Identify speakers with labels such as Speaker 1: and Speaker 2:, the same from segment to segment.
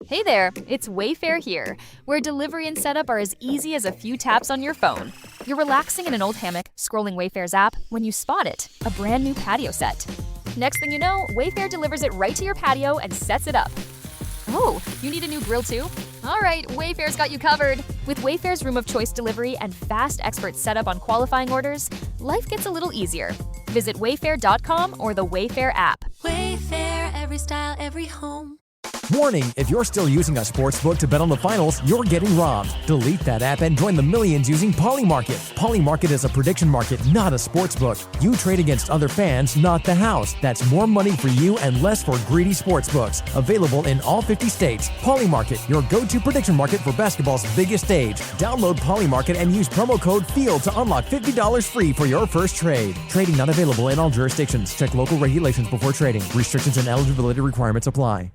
Speaker 1: Hey there, it's Wayfair here, where delivery and setup are as easy as a few taps on your phone. You're relaxing in an old hammock, scrolling Wayfair's app, when you spot it, a brand new patio set. Next thing you know, Wayfair delivers it right to your patio and sets it up. Oh, you need a new grill too? All right, Wayfair's got you covered. With Wayfair's Room of Choice delivery and fast expert setup on qualifying orders, life gets a little easier. Visit wayfair.com or the Wayfair app.
Speaker 2: Wayfair, every style, every home.
Speaker 3: Warning, if you're still using a sportsbook to bet on the finals, you're getting robbed. Delete that app and join the millions using Polymarket. Polymarket is a prediction market, not a sportsbook. You trade against other fans, not the house. That's more money for you and less for greedy sportsbooks. Available in all 50 states. Polymarket, your go-to prediction market for basketball's biggest stage. Download Polymarket and use promo code FIELD to unlock $50 free for your first trade. Trading not available in all jurisdictions. Check local regulations before trading. Restrictions and eligibility requirements apply.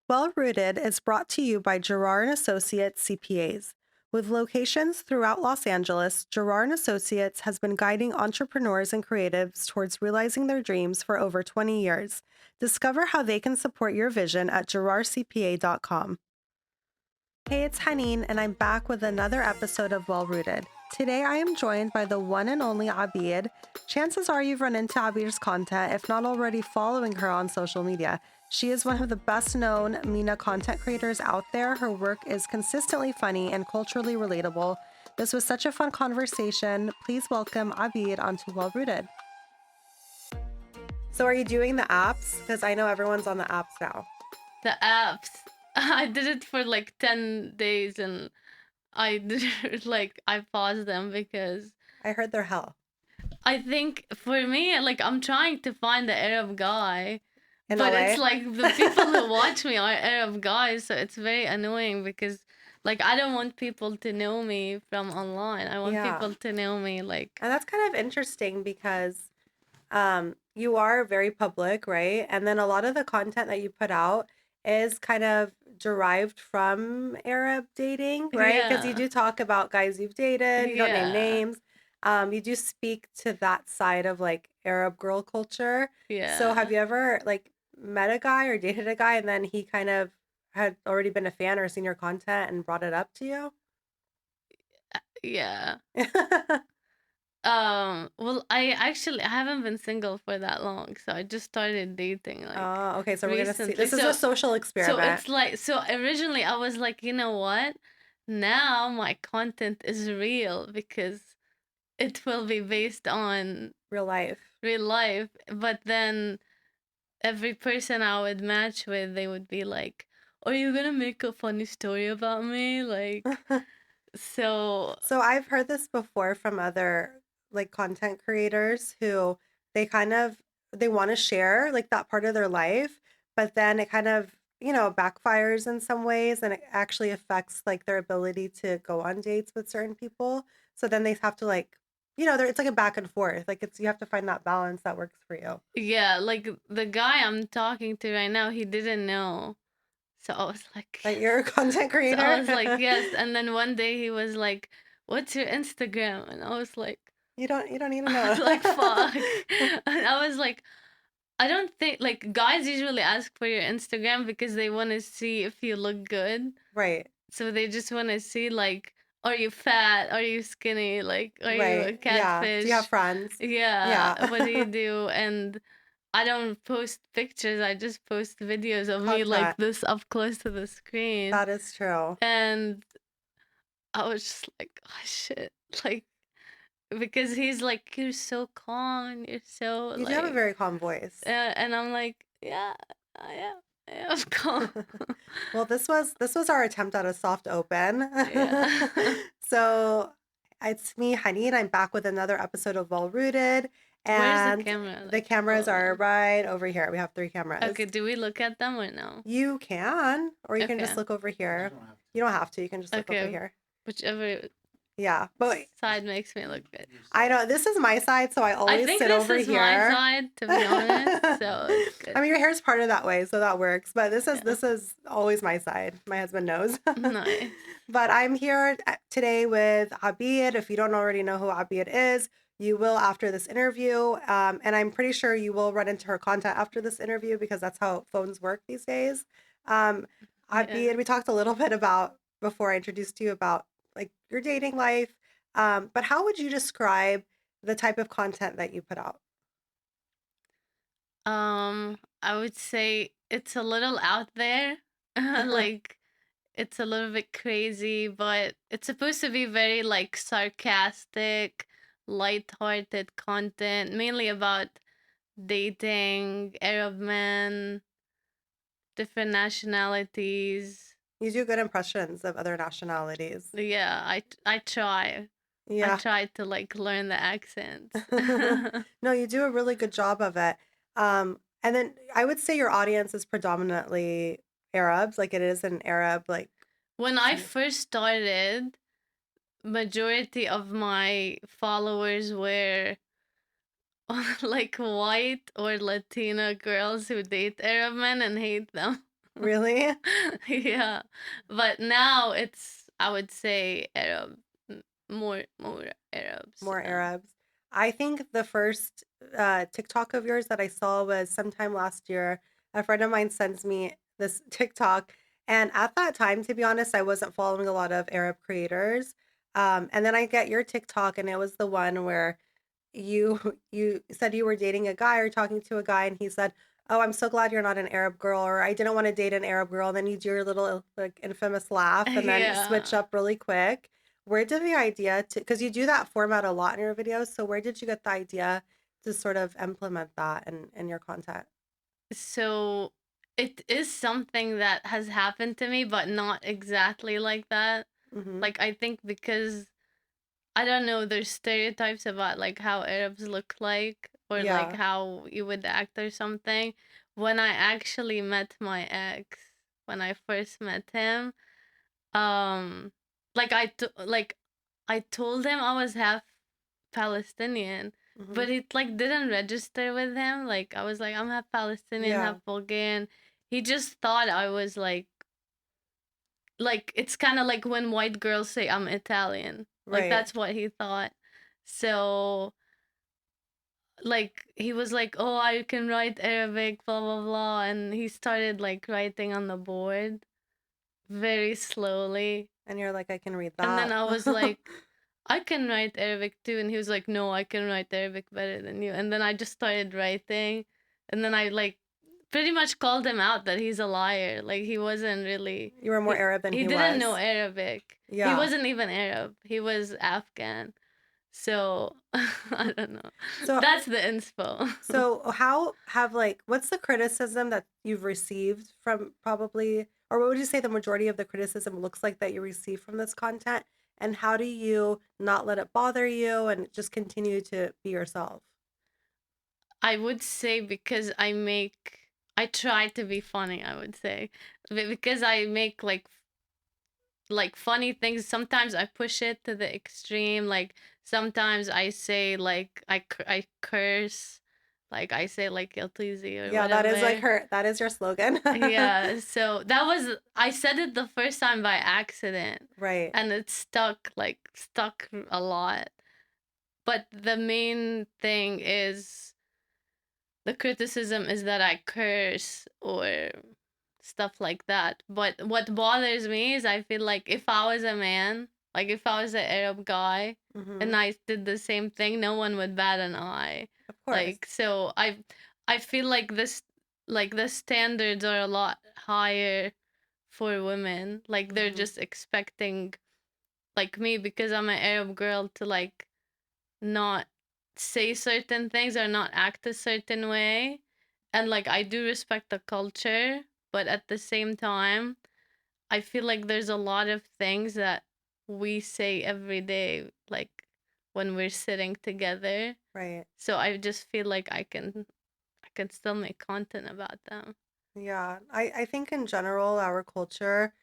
Speaker 4: Well Rooted is brought to you by Girard & Associates CPAs. With locations throughout Los Angeles, Girard & Associates has been guiding entrepreneurs and creatives towards realizing their dreams for over 20 years. Discover how they can support your vision at girardcpa.com. Hey, it's Haneen, and I'm back with another episode of Well Rooted. Today, I am joined by the one and only Abeer. Chances are you've run into Abeer's content, if not already following her on social media. She is one of the best-known MENA content creators out there. Her work is consistently funny and culturally relatable. This was such a fun conversation. Please welcome Abeer onto Well Rooted. So are you doing the apps? Because I know everyone's on the apps now.
Speaker 5: The apps. I did it for like 10 days and I did it I paused them because
Speaker 4: I heard they're hell.
Speaker 5: I think for me, I'm trying to find the Arab guy.
Speaker 4: In
Speaker 5: But
Speaker 4: LA?
Speaker 5: it's the people who watch me are Arab guys, so it's very annoying because I don't want people to know me from online. I want people to know me
Speaker 4: And that's kind of interesting because you are very public, right? And then a lot of the content that you put out is kind of derived from Arab dating, right? Because you do talk about guys you've dated, you don't name names. You do speak to that side of Arab girl culture.
Speaker 5: Yeah.
Speaker 4: So have you ever met a guy or dated a guy and then he kind of had already been a fan or seen your content and brought it up to you?
Speaker 5: Yeah. Well, I haven't been single for that long, so I just started dating
Speaker 4: Oh, okay. So we're gonna see.
Speaker 5: recently.
Speaker 4: This is a social experiment.
Speaker 5: So it's so originally I was like, you know what? Now my content is real because it will be based on
Speaker 4: Real life.
Speaker 5: real life. But then every person I would match with, they would be like, "Are you gonna make a funny story about me?" So
Speaker 4: So I've heard this before from other content creators who they want to share that part of their life, but then it kind of, backfires in some ways and it actually affects their ability to go on dates with certain people. So then they have to it's like a back and forth. You have to find that balance that works for you.
Speaker 5: yeah, the guy I'm talking to right now, he didn't know. So I was like,
Speaker 4: Like you're a content
Speaker 5: so
Speaker 4: creator.
Speaker 5: I was like, yes. And then one day he was like, "What's your Instagram?" And I was like,
Speaker 4: You don't need to
Speaker 5: I was
Speaker 4: know.
Speaker 5: like, fuck. And I was like, I don't think guys usually ask for your Instagram because they want to see if you look good.
Speaker 4: Right.
Speaker 5: So they just want to see are you fat? Are you skinny? Are you a
Speaker 4: Right. Yeah.
Speaker 5: catfish?
Speaker 4: Do you have friends?
Speaker 5: Yeah.
Speaker 4: Yeah.
Speaker 5: What do you do? And I don't post pictures. I just post videos of me
Speaker 4: Content.
Speaker 5: this up close to the screen.
Speaker 4: That is true.
Speaker 5: And I was just like, oh shit. Because he's like, you're so calm. You're so
Speaker 4: You do have a very calm voice.
Speaker 5: and I'm like, yeah, I am calm.
Speaker 4: Well, this was our attempt at a soft open.
Speaker 5: Yeah.
Speaker 4: So it's me, Haneen. I'm back with another episode of Well Rooted.
Speaker 5: Where's the
Speaker 4: And
Speaker 5: camera?
Speaker 4: the cameras are right over here. We have 3 cameras.
Speaker 5: Okay, do we look at them or no?
Speaker 4: You can, or you can just
Speaker 5: Okay.
Speaker 4: look over here. You don't have to. You can just look over
Speaker 5: Okay.
Speaker 4: here.
Speaker 5: Whichever
Speaker 4: Yeah, but
Speaker 5: side makes me look good.
Speaker 4: I know this is my side, so I
Speaker 5: I
Speaker 4: always
Speaker 5: think
Speaker 4: sit
Speaker 5: this
Speaker 4: over
Speaker 5: is
Speaker 4: here.
Speaker 5: my side, to be honest. So it's good.
Speaker 4: I mean, your hair's parted that way, so that works. But this is
Speaker 5: Yeah.
Speaker 4: this is always my side. My husband knows.
Speaker 5: Nice.
Speaker 4: But I'm here today with Abeer. If you don't already know who Abeer is, you will after this interview. And I'm pretty sure you will run into her content after this interview because that's how phones work these days.
Speaker 5: Yeah.
Speaker 4: We talked a little bit about before I introduced you about like your dating life. But how would you describe the type of content that you put out?
Speaker 5: I would say it's a little out there. Like it's a little bit crazy, but it's supposed to be very like sarcastic, light-hearted content, mainly about dating, Arab men, different nationalities.
Speaker 4: You do good impressions of other nationalities.
Speaker 5: Yeah, I try. I
Speaker 4: Yeah.
Speaker 5: try to like learn the accents.
Speaker 4: No, you do a really good job of it. And then I would say your audience is predominantly Arabs, like it is an Arab, like,
Speaker 5: When I first started, majority of my followers were like white or Latina girls who date Arab men and hate them.
Speaker 4: really
Speaker 5: Yeah. But now it's, I would say, Arab, more Arabs.
Speaker 4: more
Speaker 5: Yeah.
Speaker 4: Arabs. I think the first TikTok of yours that I saw was sometime last year. A friend of mine sends me this TikTok, and at that time, to be honest, I wasn't following a lot of Arab creators. And then I get your TikTok, and it was the one where you said you were dating a guy or talking to a guy, and he said, "Oh, I'm so glad you're not an Arab girl," or "I didn't want to date an Arab girl." And then you do your little like infamous laugh and then switch
Speaker 5: Yeah.
Speaker 4: up really quick. Where did the idea to, because you do that format a lot in your videos, so where did you get the idea to sort of implement that in your content?
Speaker 5: So it is something that has happened to me, but not exactly like that.
Speaker 4: Mm-hmm.
Speaker 5: Like I think because I don't know, there's stereotypes about like how Arabs look like or like
Speaker 4: Yeah.
Speaker 5: how you would act or something. When I actually met my ex, when I first met him, um like I told him I was half Palestinian,
Speaker 4: Mm-hmm.
Speaker 5: but it like didn't register with him. Like I was like I'm half Palestinian,
Speaker 4: Yeah.
Speaker 5: half Bulgarian. He just thought I was like it's kind of like when white girls say I'm Italian. Like
Speaker 4: Right.
Speaker 5: that's what he thought. So like he was like, "Oh, I can write Arabic, blah blah blah," and he started like writing on the board very slowly.
Speaker 4: And you're like, I can read
Speaker 5: And then
Speaker 4: that.
Speaker 5: I was like, "I can write Arabic too," and he was like, "No, I can write Arabic better than you." And then I just started writing, and then I like pretty much called him out that he's a liar. Like he wasn't really
Speaker 4: You were more
Speaker 5: he
Speaker 4: Arab than
Speaker 5: he
Speaker 4: he
Speaker 5: didn't know
Speaker 4: was.
Speaker 5: Arabic. He
Speaker 4: Yeah.
Speaker 5: wasn't even Arab. He was Afghan. So I don't know.
Speaker 4: So
Speaker 5: That's the inspo.
Speaker 4: So how have like what's the criticism that you've received from probably, or what would you say the majority of the criticism looks like that you receive from this content? And how do you not let it bother you and just continue to be yourself?
Speaker 5: I would say because I try to be funny, I would say. Because I make like funny things. Sometimes I push it to the extreme. Like sometimes I say like I curse, like I say like "Yaltizi" or
Speaker 4: Yeah, that is like
Speaker 5: whatever.
Speaker 4: her, that is your slogan.
Speaker 5: Yeah, so that was I said it the first time by accident,
Speaker 4: Right.
Speaker 5: and it stuck a lot. But the main thing is the criticism is that I curse or stuff like that. But what bothers me is I feel like if I was a man, like if I was an Arab guy
Speaker 4: Mm-hmm.
Speaker 5: and I did the same thing, no one would bat an eye.
Speaker 4: Of course.
Speaker 5: Like so I feel like this like the standards are a lot higher for women. Like they're
Speaker 4: Mm-hmm.
Speaker 5: just expecting like me because I'm an Arab girl to like not say certain things or not act a certain way. And like I do respect the culture, but at the same time, I feel like there's a lot of things that we say every day, like when we're sitting together.
Speaker 4: Right.
Speaker 5: So I just feel like I can still make content about them.
Speaker 4: Yeah. I think in general, our culture,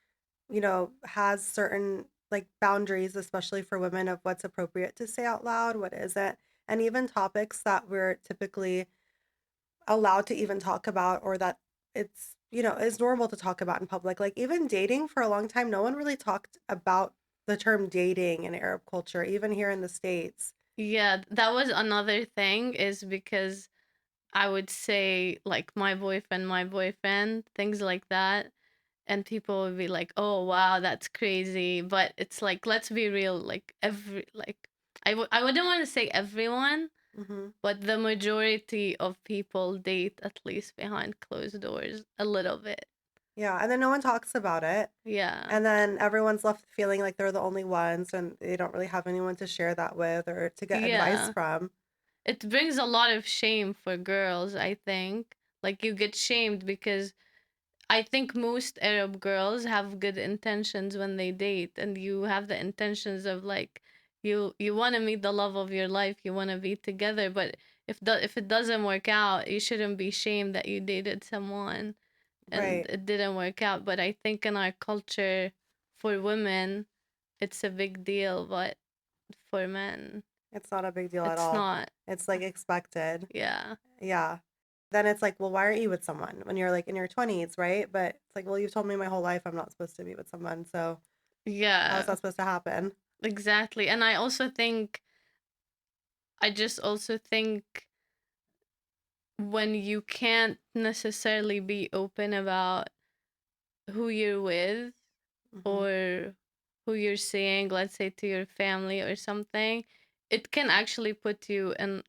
Speaker 4: has certain like boundaries, especially for women, of what's appropriate to say out loud, what isn't, and even topics that we're typically allowed to even talk about or that it's, is normal to talk about in public. Like even dating for a long time, no one really talked about the term dating in Arab culture, even here in the States.
Speaker 5: Yeah, that was another thing is because I would say like my boyfriend, things like that. and people will be like, oh wow, that's crazy. But it's like, let's be real, like I wouldn't want to say everyone,
Speaker 4: Hmm.
Speaker 5: but the majority of people date at least behind closed doors a little bit.
Speaker 4: Yeah, and then no one talks about it.
Speaker 5: Yeah.
Speaker 4: And then everyone's left feeling like they're the only ones and they don't really have anyone to share that with or to get advice
Speaker 5: Yeah.
Speaker 4: from.
Speaker 5: It brings a lot of shame for girls, I think. Like, you get shamed because I think most Arab girls have good intentions when they date, and you have the intentions of like, you want to meet the love of your life, you want to be together, but if it doesn't work out, you shouldn't be shamed that you dated someone and
Speaker 4: Right.
Speaker 5: it didn't work out. But I think in our culture, for women, it's a big deal, but for men,
Speaker 4: It's not a big deal at
Speaker 5: it's
Speaker 4: all.
Speaker 5: not.
Speaker 4: It's like expected.
Speaker 5: Yeah.
Speaker 4: Yeah. Then it's like, well, why aren't you with someone when you're like in your 20s, right? But it's like, well, you've told me my whole life I'm not supposed to be with someone. So how is
Speaker 5: Yeah,
Speaker 4: that supposed to happen?
Speaker 5: exactly. And I just also think when you can't necessarily be open about who you're with
Speaker 4: Hmm.
Speaker 5: or who you're seeing, let's say to your family or something, it can actually put you in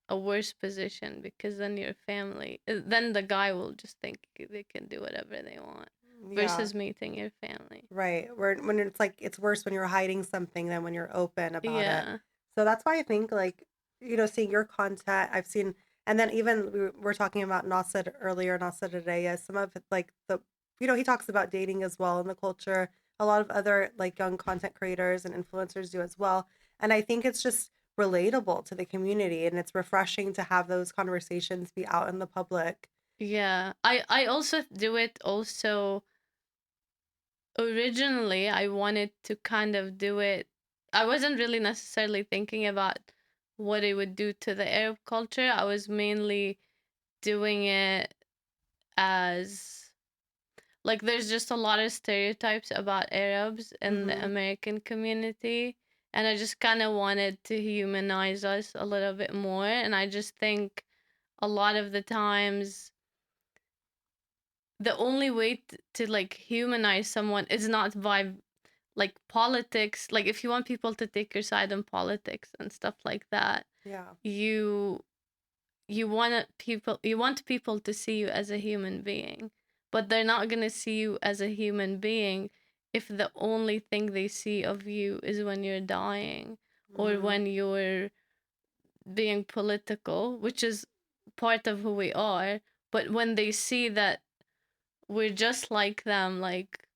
Speaker 5: a worse position, because then your family, then the guy will just think they can do whatever they want
Speaker 4: Yeah.
Speaker 5: versus meeting your family.
Speaker 4: Right. When it's like it's worse when you're hiding something than when you're open about it.
Speaker 5: Yeah.
Speaker 4: So that's why I think like, seeing your content, I've seen, and then even we were talking about Nasser earlier, Nasser today, some of it, like he talks about dating as well in the culture. A lot of other like young content creators and influencers do as well. And I think it's just relatable to the community and it's refreshing to have those conversations be out in the public.
Speaker 5: Yeah. I also do it also. Originally, I wanted to kind of do it. I wasn't really necessarily thinking about what it would do to the Arab culture. I was mainly doing it as like, there's just a lot of stereotypes about Arabs in the
Speaker 4: Mm-hmm.
Speaker 5: American community, and I just kind of wanted to humanize us a little bit more. And I just think a lot of the times the only way to like humanize someone is not by like politics. Like, if you want people to take your side in politics and stuff like that,
Speaker 4: Yeah.
Speaker 5: you you want people to see you as a human being, but they're not going to see you as a human being if the only thing they see of you is when you're dying or
Speaker 4: Mm-hmm.
Speaker 5: when you're being political, which is part of who we are. But when they see that we're just like them, like,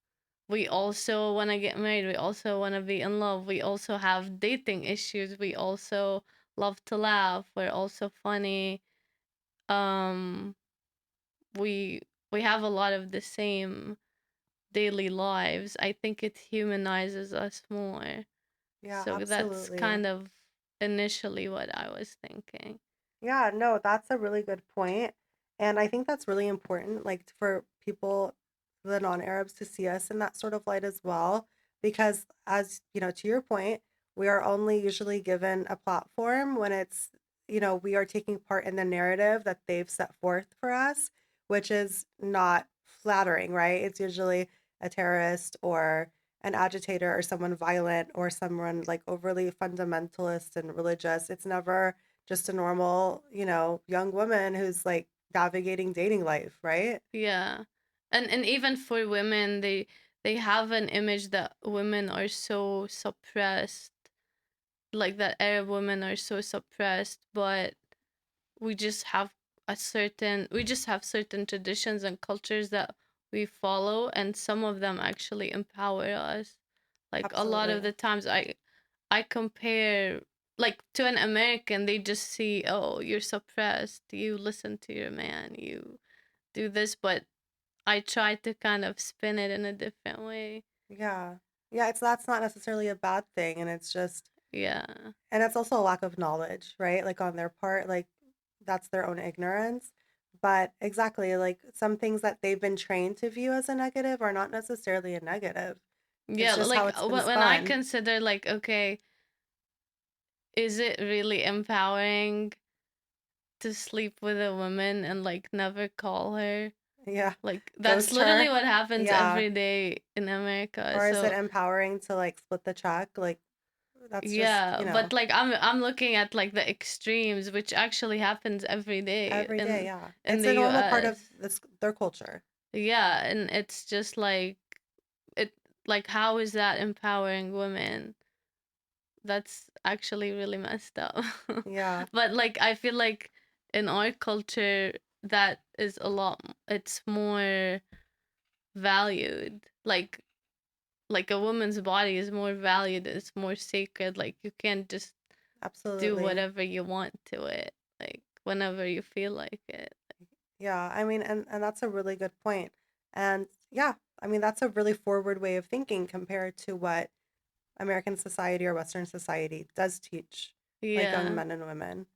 Speaker 5: we also want to get married, we also want to be in love, we also have dating issues, we also love to laugh, we're also funny, um we we have a lot of the same daily lives. I think it humanizes us more.
Speaker 4: Yeah,
Speaker 5: So that's
Speaker 4: absolutely.
Speaker 5: kind of initially what I was thinking.
Speaker 4: Yeah, no, that's a really good point. And I think that's really important, like for people, the non-Arabs, to see us in that sort of light as well. Because as to your point, we are only usually given a platform when we are taking part in the narrative that they've set forth for us, which is not flattering, right? It's usually a terrorist or an agitator or someone violent or someone like overly fundamentalist and religious. It's never just a normal, young woman who's like navigating dating life, right?
Speaker 5: Yeah. And even for women, they have an image that women are so suppressed, like that Arab women are so suppressed, but we just have certain traditions and cultures that we follow, and some of them actually empower us. Like, a lot of
Speaker 4: Absolutely.
Speaker 5: the times I compare, like, to an American, they just see, oh, you're suppressed, you listen to your man, you do this, but I try to kind of spin it in a different way.
Speaker 4: Yeah. Yeah, it's that's not necessarily a bad thing and it's just
Speaker 5: Yeah.
Speaker 4: and it's also a lack of knowledge, right? Like on their part, like that's their own ignorance. But exactly, like some things that they've been trained to view as a negative are not necessarily a negative. It's
Speaker 5: Yeah,
Speaker 4: just how
Speaker 5: like,
Speaker 4: it's been
Speaker 5: when I
Speaker 4: spun.
Speaker 5: consider, like, okay, is it really empowering to sleep with a woman and like never call her?
Speaker 4: Yeah.
Speaker 5: Like that's
Speaker 4: Ghost
Speaker 5: literally
Speaker 4: her.
Speaker 5: what happens
Speaker 4: Yeah.
Speaker 5: every day in America.
Speaker 4: Or is it
Speaker 5: So
Speaker 4: empowering to like split the check? Like that's just,
Speaker 5: yeah, but like I'm looking at like the extremes, which actually happens every day
Speaker 4: every day, yeah.
Speaker 5: in
Speaker 4: It's
Speaker 5: the
Speaker 4: a normal part
Speaker 5: US.
Speaker 4: of this their culture.
Speaker 5: Yeah, and it's just like it like how is that empowering women? That's actually really messed up.
Speaker 4: Yeah.
Speaker 5: But like I feel like in our culture that is a lot it's more valued. Like a woman's body is more valued, it's more sacred. Like you can't just do
Speaker 4: Absolutely.
Speaker 5: whatever you want to it, like whenever you feel like it.
Speaker 4: Yeah, I mean, and that's a really good point. And yeah, I mean, that's a really forward way of thinking compared to what American society or Western society does teach like young
Speaker 5: Yeah,
Speaker 4: men and women.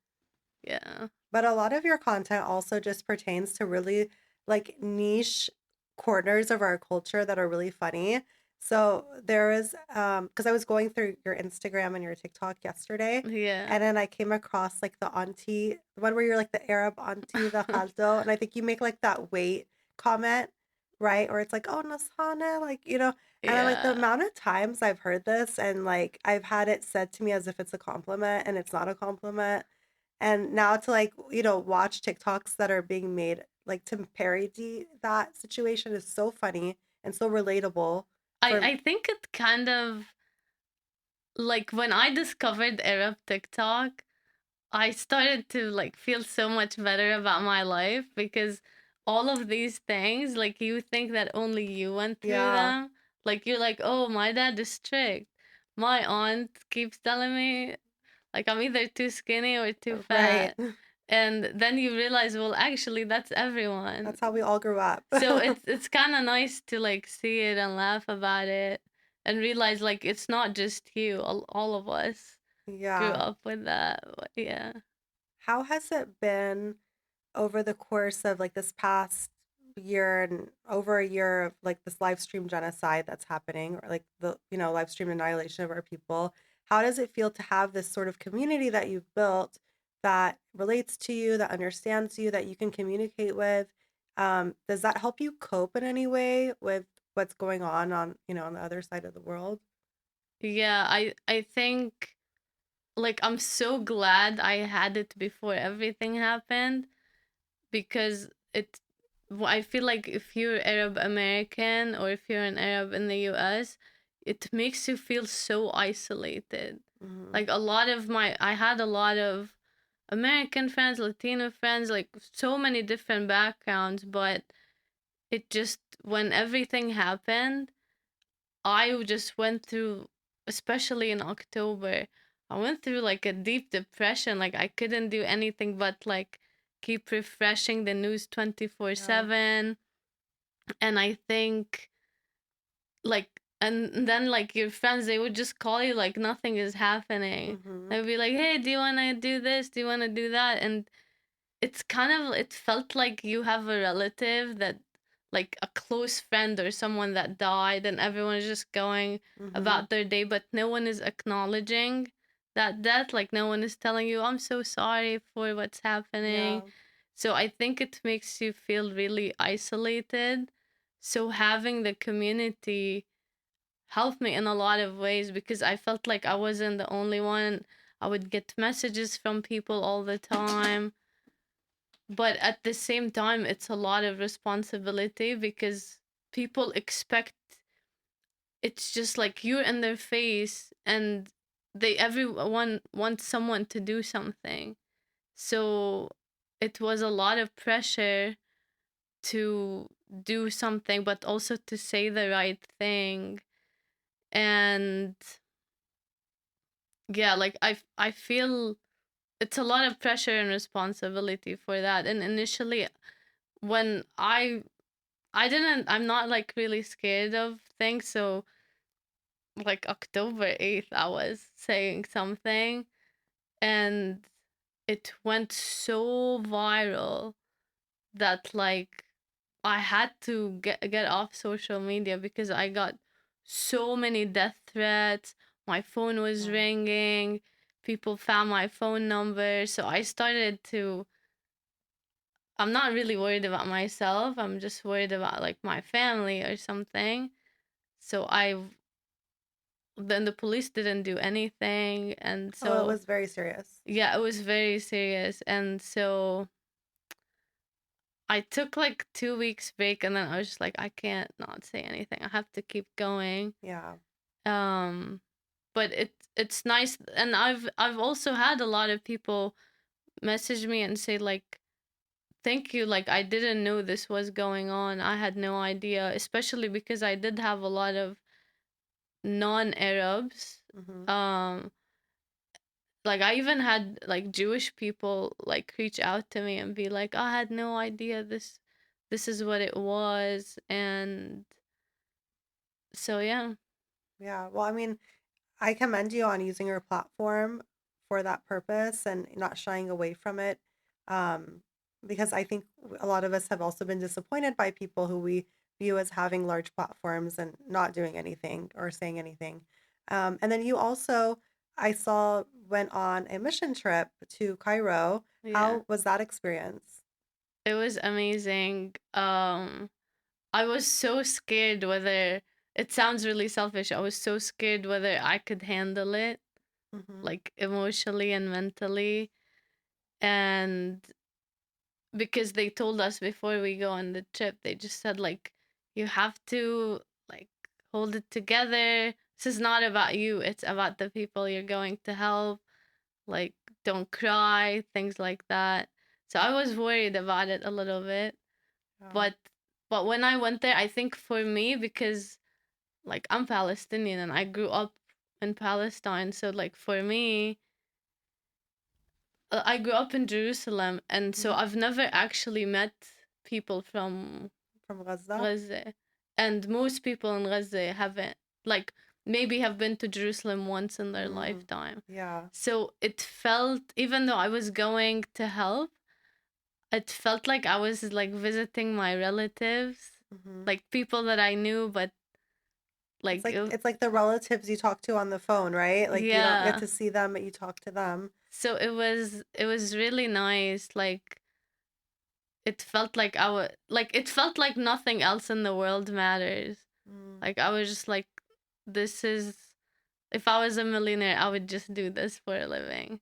Speaker 5: yeah,
Speaker 4: But a lot of your content also just pertains to really like niche corners of our culture that are really funny. So there is because I was going through your Instagram and your TikTok yesterday,
Speaker 5: yeah.
Speaker 4: and then I came across like the auntie, the one where you're like the Arab auntie, the khalto, and I think you make like that weight comment, right? Or it's like, oh Nasana, like and I like the
Speaker 5: Yeah,
Speaker 4: amount of times I've heard this and like I've had it said to me as if it's a compliment and it's not a compliment. And now to like, watch TikToks that are being made like to parody that situation is so funny and so relatable for
Speaker 5: I think it kind of like when I discovered Arab TikTok, I started to like feel so much better about my life because all of these things, like you think that only you went through
Speaker 4: yeah,
Speaker 5: them. Like you're like, oh, my dad is strict. My aunt keeps telling me like I'm either too skinny or too
Speaker 4: right.
Speaker 5: fat. And then you realize, well, actually that's everyone.
Speaker 4: That's how we all grew up.
Speaker 5: So it's kind of nice to like see it and laugh about it and realize like it's not just you. All of us grew
Speaker 4: Yeah.
Speaker 5: up with that. Yeah.
Speaker 4: How has it been over the course of like this past year and over a year of like this live stream genocide that's happening or like the live stream annihilation of our people? How does it feel to have this sort of community that you've built that relates to you, that understands you, that you can communicate with? Does that help you cope in any way with what's going on the other side of the world?
Speaker 5: Yeah, I think like I'm so glad I had it before everything happened because I feel like if you're Arab American or if you're an Arab in the US, it makes you feel so isolated.
Speaker 4: Hmm.
Speaker 5: Like I had a lot of American friends, Latino friends, like so many different backgrounds, but it just when everything happened, I just went through, especially in October, I went through like a deep depression. Like I couldn't do anything but like keep refreshing the news
Speaker 4: Yeah.
Speaker 5: 24/7. And I think like, and then like your friends, they would just call you like nothing is happening.
Speaker 4: Hmm.
Speaker 5: They'd be like, hey, do you want to do this? Do you want to do that? And it felt like you have a relative that like a close friend or someone that died and everyone is just going
Speaker 4: Hmm.
Speaker 5: about their day but no one is acknowledging that death, like no one is telling you I'm so sorry for what's happening.
Speaker 4: Yeah.
Speaker 5: So I think it makes you feel really isolated, so having the community helped me in a lot of ways because I felt like I wasn't the only one. I would get messages from people all the time, but at the same time it's a lot of responsibility because people expect, it's just like you're in their face and everyone wants someone to do something. So it was a lot of pressure to do something but also to say the right thing. And yeah, like I feel it's a lot of pressure and responsibility for that. And initially when I'm not like really scared of things. So like October 8th, I was saying something and it went so viral that like I had to get off social media because I got so many death threats. My phone was
Speaker 4: Yeah.
Speaker 5: ringing. People found my phone number. So I started to I'm not really worried about myself. I'm just worried about like my family or something. So then the police didn't do anything, and
Speaker 4: Oh, it
Speaker 5: so
Speaker 4: was very serious.
Speaker 5: yeah, it was very serious. And so I took like 2 weeks break, and then I was just like, I can't not say anything. I have to keep going.
Speaker 4: Yeah.
Speaker 5: Um, but it's nice, and I've also had a lot of people message me and say like, thank you, like I didn't know this was going on. I had no idea, especially because I did have a lot of non-Arabs.
Speaker 4: Hmm.
Speaker 5: Um, like I even had like Jewish people like reach out to me and be like, I had no idea this is what it was. And so yeah.
Speaker 4: Yeah. Well, I mean, I commend you on using your platform for that purpose and not shying away from it. Um, because I think a lot of us have also been disappointed by people who we view as having large platforms and not doing anything or saying anything. And then you also, I saw, went on a mission trip to Cairo.
Speaker 5: Yeah,
Speaker 4: How was that experience?
Speaker 5: it was amazing. I was so scared whether, it sounds really selfish, I was so scared whether I could handle it,
Speaker 4: Hmm.
Speaker 5: like emotionally and mentally. And because they told us before we go on the trip, they just said like, you have to like hold it together. This is not about you, it's about the people you're going to help. Like, don't cry, things like that. So I was worried about it a little bit.
Speaker 4: Oh,
Speaker 5: But when I went there, I think for me, because like I'm Palestinian and I grew up in Palestine, so like for me, I grew up in Jerusalem, and so
Speaker 4: mhm.
Speaker 5: I've never actually met people from
Speaker 4: From Gaza?
Speaker 5: Gaza. And most people in Gaza haven't, like, maybe have been to Jerusalem once in their
Speaker 4: Mm,
Speaker 5: lifetime.
Speaker 4: yeah.
Speaker 5: So it felt, even though I was going to help, it felt like I was like visiting my relatives,
Speaker 4: Hmm.
Speaker 5: like people that I knew, but
Speaker 4: It's
Speaker 5: like,
Speaker 4: like it's like the relatives you talk to on the phone, right? Like you don't get
Speaker 5: yeah.
Speaker 4: to see them, but you talk to them.
Speaker 5: So it was really nice. Like it felt like it felt like nothing else in the world matters.
Speaker 4: Mm.
Speaker 5: Like I was just like, this is, if I was a millionaire, I would just do this for a living.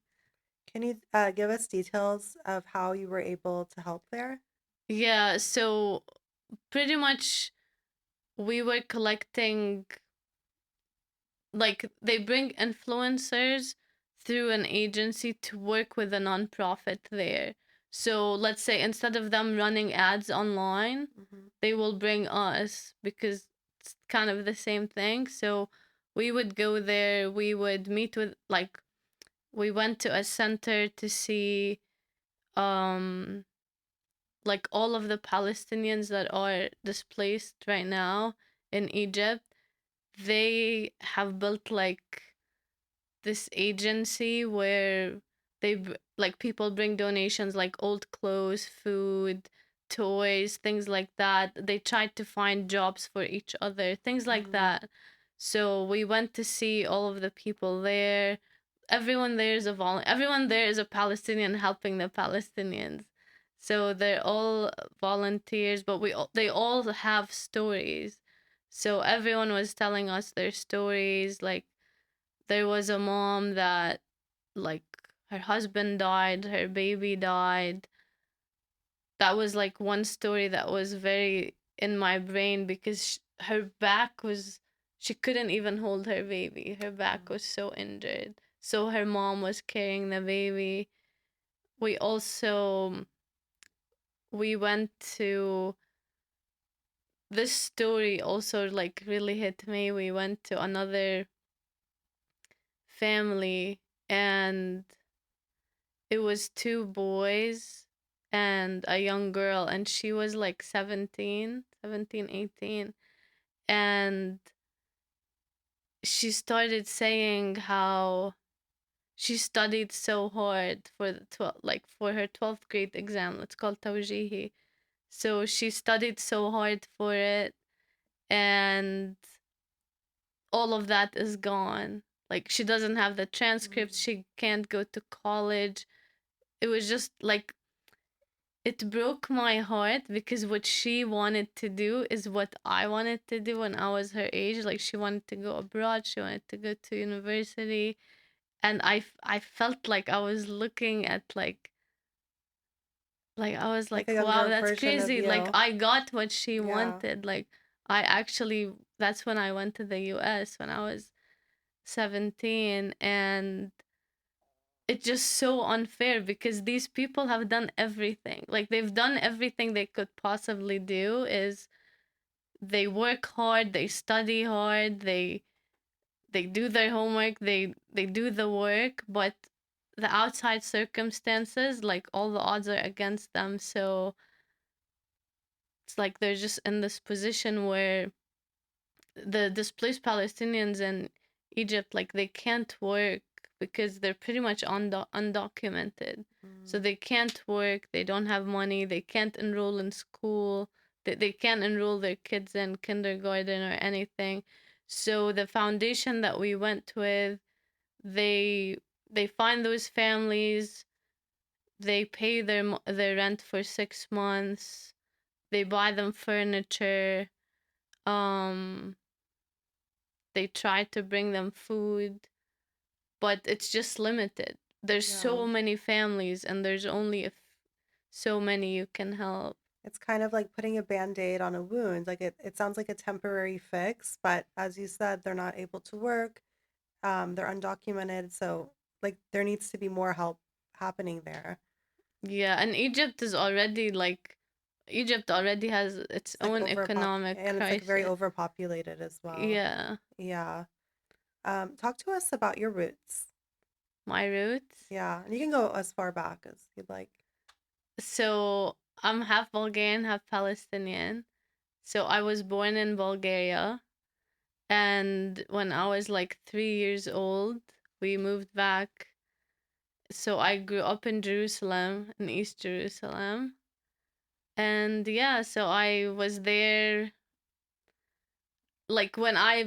Speaker 4: Can you give us details of how you were able to help there?
Speaker 5: Yeah, so pretty much we were collecting, like they bring influencers through an agency to work with a nonprofit there. So let's say instead of them running ads online,
Speaker 4: Hmm.
Speaker 5: they will bring us, because it's kind of the same thing. So we would go there, we would meet with, like, we went to a center to see um like all of the Palestinians that are displaced right now in Egypt. They have built like this agency where like people bring donations like old clothes, food, toys, things like that. They tried to find jobs for each other, things like
Speaker 4: Hmm.
Speaker 5: that. So we went to see all of the people there. Everyone there is a Palestinian helping the Palestinians. So they're all volunteers, but they all have stories. So everyone was telling us their stories. Like, there was a mom that, like, her husband died, her baby died. That was like one story that was very in my brain, because her back was, she couldn't even hold her baby. Her back was so injured. So her mom was carrying the baby. We also, we went to, this story also like really hit me. We went to another family, and it was two boys and a young girl, and she was like 17, 18. And she started saying how she studied so hard for the 12, like for her 12th grade exam. It's called tawjihi. So she studied so hard for it, and all of that is gone. Like, she doesn't have the transcripts, she can't go to college. It was just like, it broke my heart because what she wanted to do is what I wanted to do when I was her age. Like, she wanted to go abroad, she wanted to go to university, and I felt like I was looking at like I was
Speaker 4: Like a
Speaker 5: like, wow,
Speaker 4: younger
Speaker 5: that's
Speaker 4: version of
Speaker 5: crazy. Like,
Speaker 4: you.
Speaker 5: I got what she
Speaker 4: Yeah.
Speaker 5: wanted. Like, I actually, that's when I went to the US when I was 17, and it's just so unfair because these people have done everything. Like, they've done everything they could possibly do. Is they work hard, they study hard, they do their homework, they do the work, but the outside circumstances, like, all the odds are against them. So it's like they're just in this position where the displaced Palestinians in Egypt, like, they can't work because they're pretty much undocumented. So they can't work, they don't have money, they can't enroll in school, they can't enroll their kids in kindergarten or anything. So the foundation that we went with, they they find those families, they pay their rent for 6 months, they buy them furniture, um they try to bring them food, but it's just limited. There's
Speaker 4: Yeah.
Speaker 5: so many families and there's only so many you can help.
Speaker 4: It's kind of like putting a band-aid on a wound. Like it sounds like a temporary fix, but as you said, they're not able to work. They're undocumented, so like there needs to be more help happening there.
Speaker 5: Yeah, and Egypt already has its
Speaker 4: It's like
Speaker 5: own economic
Speaker 4: and it's like very
Speaker 5: crisis.
Speaker 4: overpopulated as well.
Speaker 5: Yeah,
Speaker 4: Yeah. Talk to us about your roots.
Speaker 5: my roots.
Speaker 4: Yeah, and you can go as far back as you'd like.
Speaker 5: So I'm half Bulgarian, half Palestinian. So I was born in Bulgaria, and when I was like 3 years old, we moved back. So I grew up in Jerusalem, in East Jerusalem. And yeah, so I was there like when I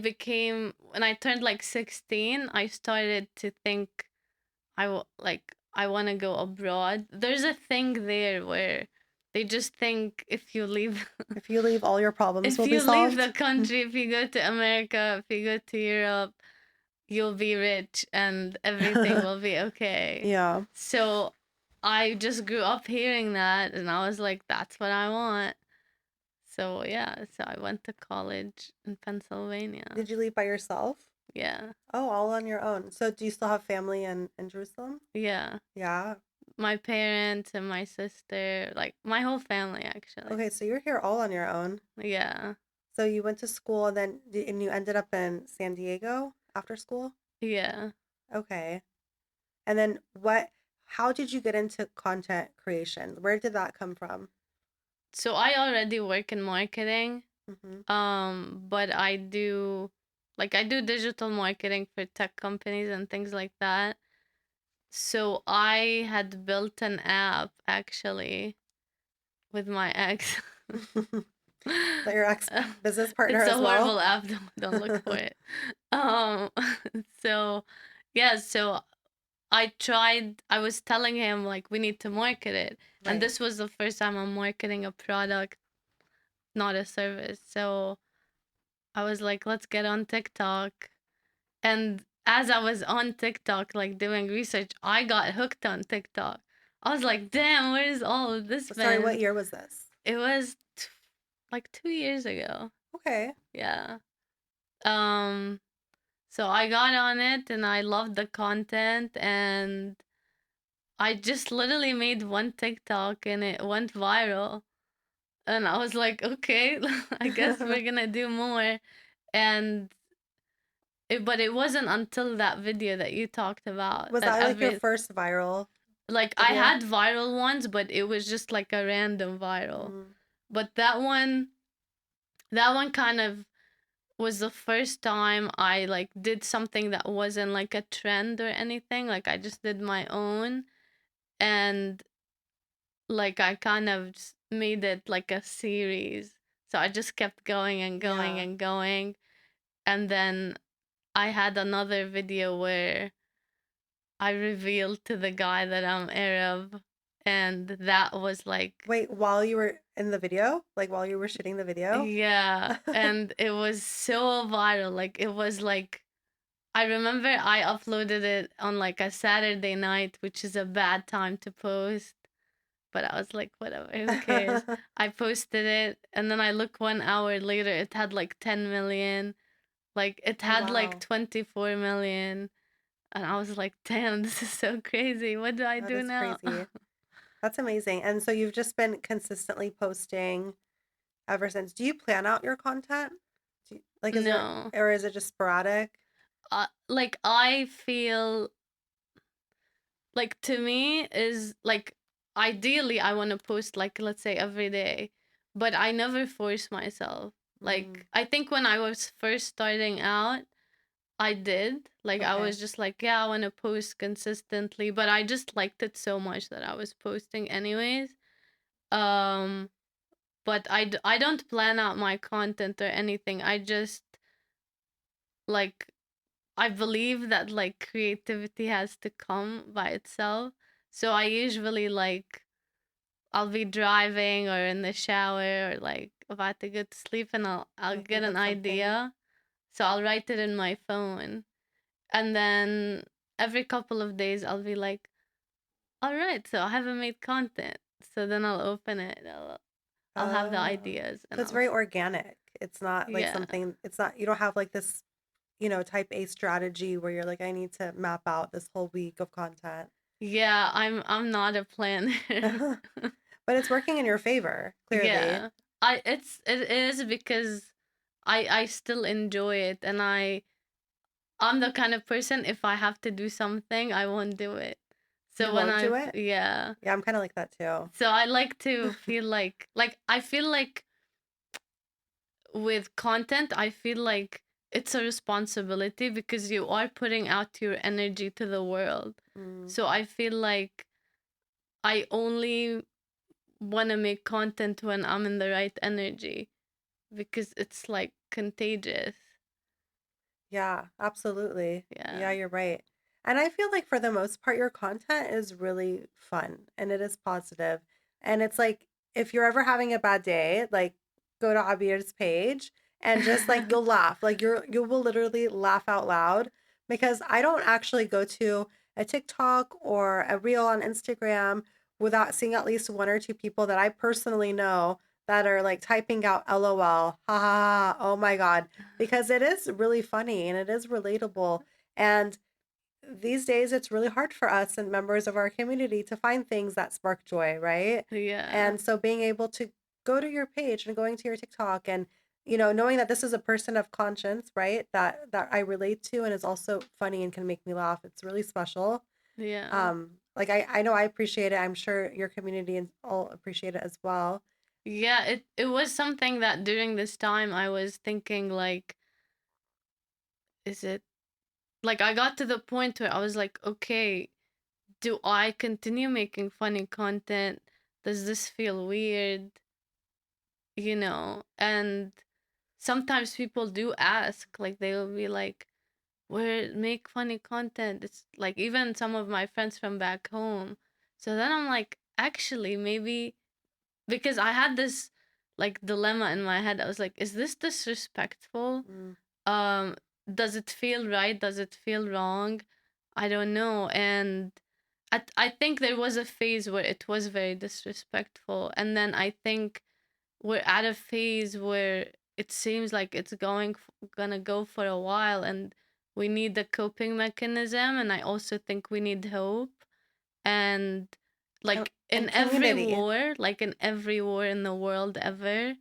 Speaker 5: turned like 16, I started to think I want to go abroad. There's a thing there where they just think if you leave
Speaker 4: If you leave, all your problems
Speaker 5: if
Speaker 4: will be
Speaker 5: you leave
Speaker 4: solved.
Speaker 5: the country, if you go to America, if you go to Europe, you'll be rich and everything will be okay.
Speaker 4: Yeah.
Speaker 5: So I just grew up hearing that and I was like, that's what I want. So yeah, so I went to college in Pennsylvania.
Speaker 4: Did you leave by yourself?
Speaker 5: Yeah.
Speaker 4: Oh, all on your own. So do you still have family in Jerusalem?
Speaker 5: Yeah.
Speaker 4: Yeah.
Speaker 5: My parents and my sister, like my whole family actually.
Speaker 4: Okay, so you're here all on your own.
Speaker 5: Yeah.
Speaker 4: So you went to school and and you ended up in San Diego after school?
Speaker 5: Yeah.
Speaker 4: Okay. And then how did you get into content creation? Where did that come from?
Speaker 5: So I already work in marketing.
Speaker 4: Mm-hmm.
Speaker 5: But I do digital marketing for tech companies and things like that. So I had built an app actually with my ex.
Speaker 4: Is that your ex-business partner
Speaker 5: It's a
Speaker 4: as well?
Speaker 5: horrible app. Don't look for it. Um, so yeah, so I was telling him like we need to market it. And
Speaker 4: Right.
Speaker 5: this was the first time I'm marketing a product, not a service. So I was like, let's get on TikTok. And as I was on TikTok, like doing research, I got hooked on TikTok. I was like, damn, where's all of this
Speaker 4: Sorry, what
Speaker 5: been?
Speaker 4: year was this?
Speaker 5: It was like 2 years ago.
Speaker 4: Okay.
Speaker 5: Yeah. Um, so I got on it and I loved the content and I just literally made one TikTok and it went viral. And I was like, okay, I guess we're gonna do more. And but it wasn't until that video that you talked about
Speaker 4: Was
Speaker 5: that
Speaker 4: that like your
Speaker 5: every
Speaker 4: first viral
Speaker 5: like I
Speaker 4: video?
Speaker 5: had viral ones, but it was just like a random viral.
Speaker 4: Mm.
Speaker 5: But that one kind of was the first time I like did something that wasn't like a trend or anything. Like I just did my own and like I kind of just made it like a series. So I just kept going and going
Speaker 4: Yeah.
Speaker 5: and going. And then I had another video where I revealed to the guy that I'm Arab And that was like,
Speaker 4: Wait, while you were in the video? Like while you were shooting the video?
Speaker 5: yeah, and it was so viral. Like it was like, I remember I uploaded it on like a Saturday night, which is a bad time to post. But I was like, whatever, who cares? I posted it, and then I look 1 hour later, it had like 10 million. Like it
Speaker 4: Oh,
Speaker 5: had like
Speaker 4: wow.
Speaker 5: 24 million. And I was like, damn, this is so crazy. What do I
Speaker 4: That
Speaker 5: do
Speaker 4: is
Speaker 5: now?
Speaker 4: crazy. That's amazing. And so you've just been consistently posting ever since. Do you plan out your content? Like, is there,
Speaker 5: No.
Speaker 4: or is it just sporadic?
Speaker 5: Like I feel like, to me is like, ideally I want to post like, let's say, every day, but I never force myself.
Speaker 4: Mm,
Speaker 5: Like I think when I was first starting out, I did. Like I
Speaker 4: okay.
Speaker 5: was just like, yeah, I want to post consistently, but I just liked it so much that I was posting anyways. Um but I don't plan out my content or anything. I just, like, I believe that like creativity has to come by itself. So I usually, like, I'll be driving or in the shower or like about to go to sleep, and I'll
Speaker 4: I
Speaker 5: get
Speaker 4: think
Speaker 5: an
Speaker 4: of something.
Speaker 5: idea. So I'll write it in my phone. And then every couple of days I'll be like, all right, so I haven't made content. So then I'll open it. I'll have the
Speaker 4: Oh,
Speaker 5: ideas
Speaker 4: so
Speaker 5: and
Speaker 4: it's
Speaker 5: I'll
Speaker 4: very organic. It's not like
Speaker 5: yeah.
Speaker 4: something, it's not, you don't have like this, type A strategy where you're like, I need to map out this whole week of content.
Speaker 5: Yeah, I'm not a planner.
Speaker 4: But it's working in your favor, clearly.
Speaker 5: Yeah. It is because I still enjoy it, and I'm the kind of person, if I have to do something, I won't do it.
Speaker 4: You
Speaker 5: So when
Speaker 4: won't do it?
Speaker 5: yeah.
Speaker 4: Yeah, I'm kind of like that too.
Speaker 5: So I like to feel like I feel like with content, I feel like it's a responsibility because you are putting out your energy to the world.
Speaker 4: Mm.
Speaker 5: So I feel like I only want to make content when I'm in the right energy, because it's like contagious.
Speaker 4: Yeah, absolutely. Yeah,
Speaker 5: Yeah.
Speaker 4: you're right. And I feel like for the most part, your content is really fun and it is positive. And it's like, if you're ever having a bad day, like go to Abeer's page and just like you'll laugh. Like you will literally laugh out loud because I don't actually go to a TikTok or a reel on Instagram without seeing at least one or two people that I personally know that are like typing out LOL, ha ha ha, oh my God, because it is really funny and it is relatable. And these days, it's really hard for us and members of our community to find things that spark joy, right?
Speaker 5: Yeah.
Speaker 4: And so being able to go to your page and going to your TikTok and knowing that this is a person of conscience, right? That I relate to and is also funny and can make me laugh. It's really special.
Speaker 5: Yeah.
Speaker 4: Like I know I appreciate it. I'm sure your community and all appreciate it as well.
Speaker 5: Yeah, it was something that during this time I was thinking, like, is it, like, I got to the point where I was like, okay, do I continue making funny content? Does this feel weird? And sometimes people do ask, like, they will be like, where make funny content? It's like, even some of my friends from back home. So then I'm like, actually, maybe, because I had this like dilemma in my head. I was like, is this disrespectful?
Speaker 4: Mm.
Speaker 5: Um, does it feel right? Does it feel wrong? I don't know. And I think there was a phase where it was very disrespectful. And then I think we're at a phase where it seems like it's gonna go for a while, and we need a coping mechanism. And I also think we need hope. And like in
Speaker 4: And
Speaker 5: every
Speaker 4: community.
Speaker 5: war, like in every war in the world ever,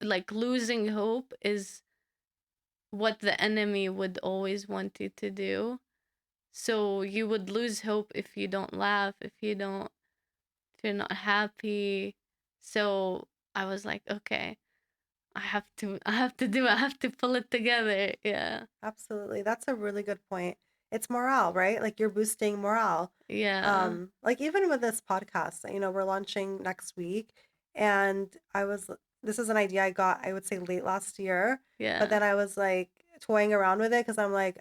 Speaker 5: like losing hope is what the enemy would always want you to do. So you would lose hope if you don't laugh, if you're not happy. So I was like, okay, I have to pull it together. Yeah.
Speaker 4: Absolutely. That's a really good point. It's morale, right? Like you're boosting morale.
Speaker 5: Yeah.
Speaker 4: Like even with this podcast, we're launching next week and this is an idea I got, I would say late last year, but
Speaker 5: Yeah.
Speaker 4: then I was like toying around with it because I'm like,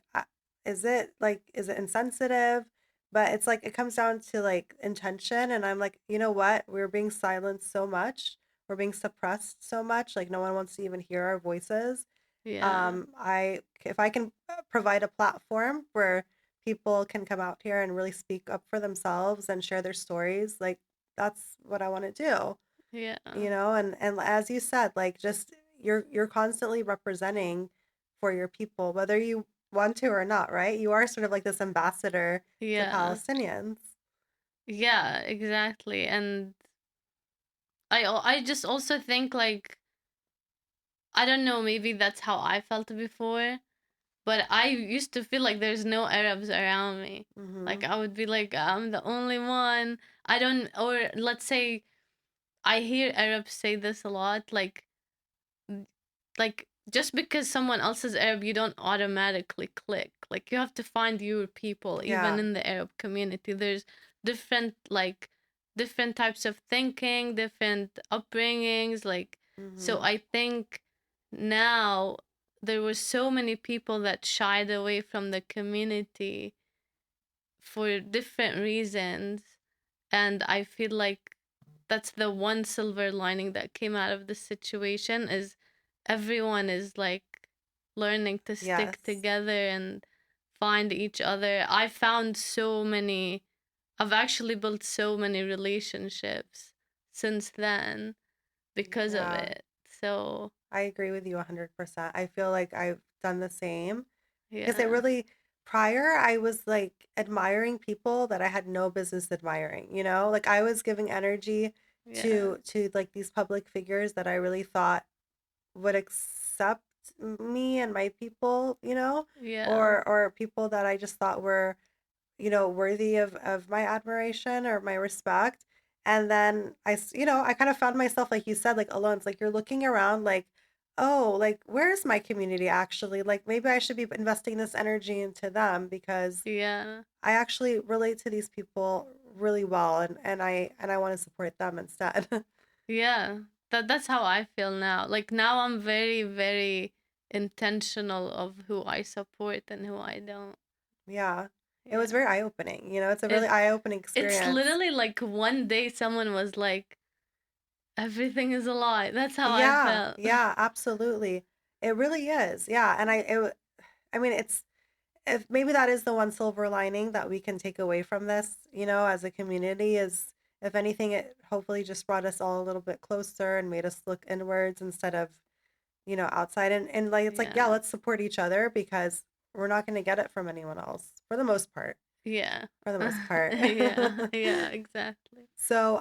Speaker 4: is it insensitive? But it's like it comes down to like intention, and I'm like, you know what? We're being silenced so much. We're being suppressed so much. Like no one wants to even hear our voices.
Speaker 5: Yeah.
Speaker 4: I if I can provide a platform where people can come out here and really speak up for themselves and share their stories, like that's what I want to do.
Speaker 5: Yeah.
Speaker 4: And as you said, like just you're constantly representing for your people, whether you want to or not, right? You are sort of like this ambassador to
Speaker 5: Yeah.
Speaker 4: Palestinians.
Speaker 5: Yeah, exactly. And I just also think like I don't know, maybe that's how I felt before, but I used to feel like there's no Arabs around me.
Speaker 4: Mm-hmm.
Speaker 5: Like I would be like I'm the only one. I don't, or let's say I hear Arabs say this a lot, like just because someone else is Arab, you don't automatically click. Like you have to find your people, even
Speaker 4: Yeah.
Speaker 5: in the Arab community. There's different like different types of thinking, different upbringings. Like so,
Speaker 4: Mm-hmm.
Speaker 5: I think now there were so many people that shied away from the community for different reasons, and I feel like that's the one silver lining that came out of this situation is everyone is like learning to stick
Speaker 4: Yes.
Speaker 5: together and find each other. I've actually built so many relationships since then because of
Speaker 4: Yeah.
Speaker 5: it. So,
Speaker 4: I agree with you 100%. I feel like I've done the same because it
Speaker 5: yeah.
Speaker 4: really prior I was like admiring people that I had no business admiring, Like I was giving energy
Speaker 5: Yeah.
Speaker 4: to like these public figures that I really thought would accept me and my people,
Speaker 5: Yeah.
Speaker 4: or people that I just thought were worthy of my admiration or my respect. And then I kind of found myself, like you said, like alone. It's like you're looking around, like, oh, like where's my community actually? Like maybe I should be investing this energy into them because
Speaker 5: Yeah.
Speaker 4: I actually relate to these people really well, and I want to support them instead.
Speaker 5: Yeah. That's how I feel now. Like now I'm very, very intentional of who I support and who I don't.
Speaker 4: Yeah, it was
Speaker 5: Yeah.
Speaker 4: very eye opening. It's a really
Speaker 5: It
Speaker 4: eye opening
Speaker 5: it's
Speaker 4: experience.
Speaker 5: literally like one day someone was like, everything is a lie. That's how I
Speaker 4: Yeah,
Speaker 5: felt.
Speaker 4: yeah, absolutely. It really is. Yeah, and I mean, it's if maybe that is the one silver lining that we can take away from this, as a community is if anything, it hopefully just brought us all a little bit closer and made us look inwards instead of, outside. And like it's like, yeah,
Speaker 5: Yeah.
Speaker 4: let's support each other because we're not going to get it from anyone else for the most part.
Speaker 5: Yeah.
Speaker 4: For the most part.
Speaker 5: Yeah. Yeah, exactly.
Speaker 4: So,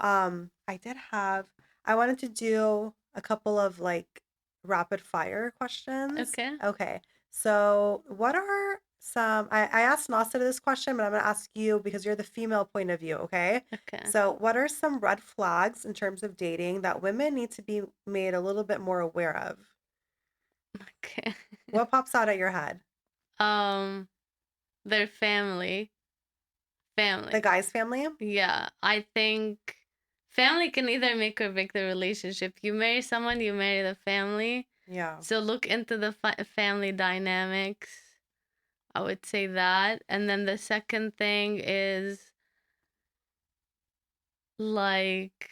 Speaker 4: I wanted to do a couple of like rapid fire questions.
Speaker 5: Okay.
Speaker 4: Okay. So, what are I asked Nasta this question, but I'm going to ask you because you're the female point of view. Okay.
Speaker 5: Okay.
Speaker 4: So, what are some red flags in terms of dating that women need to be made a little bit more aware of?
Speaker 5: Okay.
Speaker 4: What pops out at your head?
Speaker 5: um their family.
Speaker 4: The
Speaker 5: Family.
Speaker 4: guy's family?
Speaker 5: Yeah. I think family can either make or break the relationship. You marry someone, you marry the family.
Speaker 4: Yeah.
Speaker 5: So look into the family dynamics. I would say that. And then the second thing is like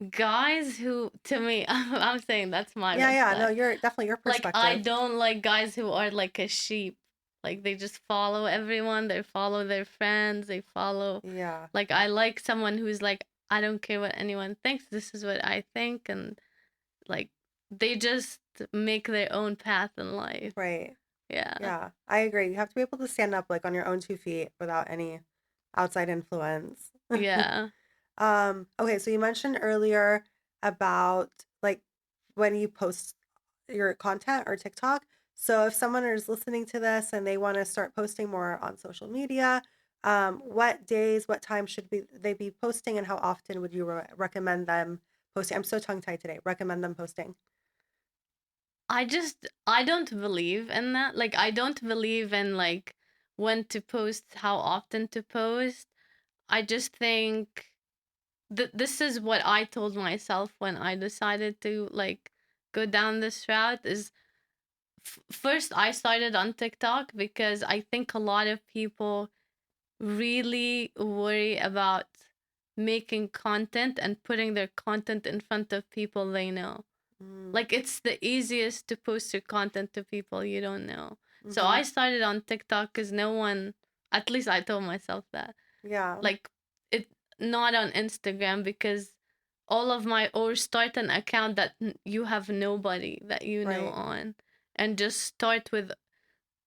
Speaker 5: guys who, to me, I'm saying that's my
Speaker 4: Yeah,
Speaker 5: red
Speaker 4: yeah. No,
Speaker 5: flag.
Speaker 4: you're definitely your
Speaker 5: Like I
Speaker 4: perspective.
Speaker 5: don't like guys who are like a sheep. Like they just follow everyone, they follow their friends, they follow,
Speaker 4: Yeah.
Speaker 5: like I like someone who's like I don't care what anyone thinks, this is what I think, and like they just make their own path in life.
Speaker 4: Right.
Speaker 5: Yeah.
Speaker 4: Yeah, I agree. You have to be able to stand up like on your own 2 feet without any outside influence.
Speaker 5: Yeah.
Speaker 4: Okay, so you mentioned earlier about like when you post your content or TikTok. So if someone is listening to this and they want to start posting more on social media, what days, what time should they be posting, and how often would you recommend them posting? I'm so tongue-tied today. Recommend them posting.
Speaker 5: I don't believe in that. Like I don't believe in like when to post, how often to post. I just think this is what I told myself when I decided to like go down this route is first I started on TikTok because I think a lot of people really worry about making content and putting their content in front of people they know. Like, it's the easiest to post your content to people you don't know. So I started on TikTok because no one, at least I told myself that.
Speaker 4: Yeah.
Speaker 5: Like, it not on Instagram because all of my, or start an account that you have nobody that you know
Speaker 4: Right.
Speaker 5: on, and just start with,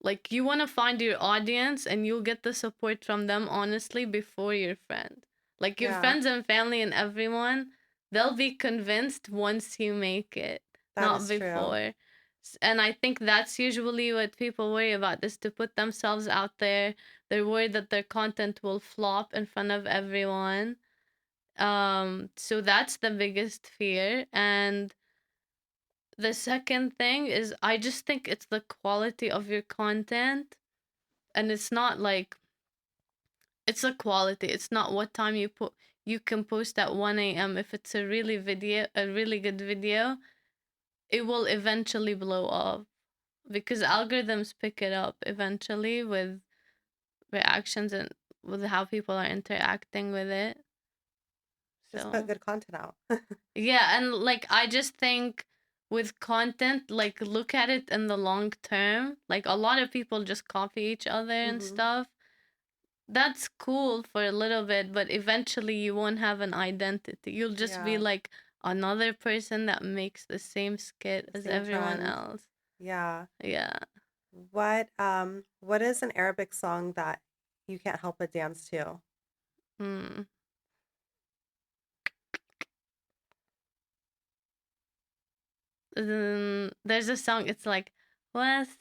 Speaker 5: like, you want to find your audience and you'll get the support from them honestly before your friend. Like, your
Speaker 4: Yeah.
Speaker 5: friends and family and everyone, they'll be convinced once you make it,
Speaker 4: That
Speaker 5: not
Speaker 4: is true.
Speaker 5: before. And I think that's usually what people worry about, is to put themselves out there. They're worried that their content will flop in front of everyone. So that's the biggest fear. And the second thing is, I just think it's the quality of your content. And it's not like, it's a quality. It's not what time you can post at 1 a.m. If it's a really good video, it will eventually blow up because algorithms pick it up eventually with reactions and with how people are interacting with it.
Speaker 4: Just put
Speaker 5: So
Speaker 4: good content out.
Speaker 5: yeah, and like, I just think with content, like, look at it in the long term. Like, a lot of people just copy each other and stuff. That's cool for a little bit, but eventually you won't have an identity. You'll just be
Speaker 4: Yeah.
Speaker 5: like another person that makes the same skit as
Speaker 4: Same
Speaker 5: everyone
Speaker 4: trend.
Speaker 5: else.
Speaker 4: Yeah.
Speaker 5: Yeah.
Speaker 4: What is an Arabic song that you can't help but dance to?
Speaker 5: Hmm. There's a song, it's like, Wasa,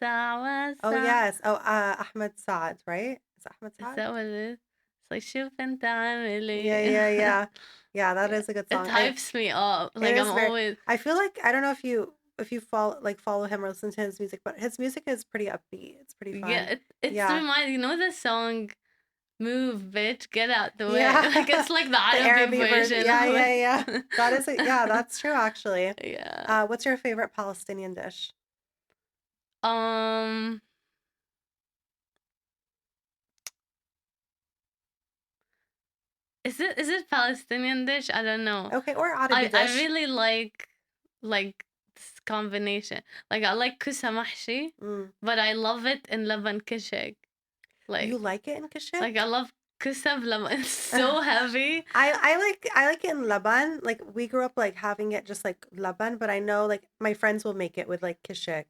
Speaker 4: Oh
Speaker 5: Wasa.
Speaker 4: yes. Oh, Ahmed Saad, right? Is it Ahmed
Speaker 5: Is
Speaker 4: Saad?
Speaker 5: that what it is? It's like, شوف انت عامل
Speaker 4: Yeah,
Speaker 5: ايه.
Speaker 4: yeah, yeah. Yeah, that
Speaker 5: Yeah.
Speaker 4: is a good
Speaker 5: It
Speaker 4: song.
Speaker 5: hypes me up.
Speaker 4: It
Speaker 5: Like,
Speaker 4: is
Speaker 5: I'm
Speaker 4: very.
Speaker 5: always,
Speaker 4: I feel like I don't know if you follow him or listen to his music, but his music is pretty upbeat. It's pretty
Speaker 5: yeah,
Speaker 4: fun.
Speaker 5: it's
Speaker 4: Yeah.
Speaker 5: remind, you know the song Move, bitch, get out the way.
Speaker 4: Yeah.
Speaker 5: Like, it's like the
Speaker 4: The
Speaker 5: Arabic
Speaker 4: Arabic version.
Speaker 5: version
Speaker 4: Yeah,
Speaker 5: of
Speaker 4: yeah, yeah.
Speaker 5: it.
Speaker 4: That is yeah, that's true actually.
Speaker 5: Yeah.
Speaker 4: What's your favorite Palestinian dish?
Speaker 5: Um, is it Palestinian dish? I don't know.
Speaker 4: Okay, or Arabi
Speaker 5: I
Speaker 4: dish.
Speaker 5: really like this combination. Like, I like kusa mahshi,
Speaker 4: Mm.
Speaker 5: but I love it in laban kishek.
Speaker 4: You
Speaker 5: Like
Speaker 4: like it in Kashik?
Speaker 5: like I love kusa laban. It's so heavy.
Speaker 4: I like it in Laban. Like we grew up like having it just like Laban, but I know like my friends will make it with like Kashik.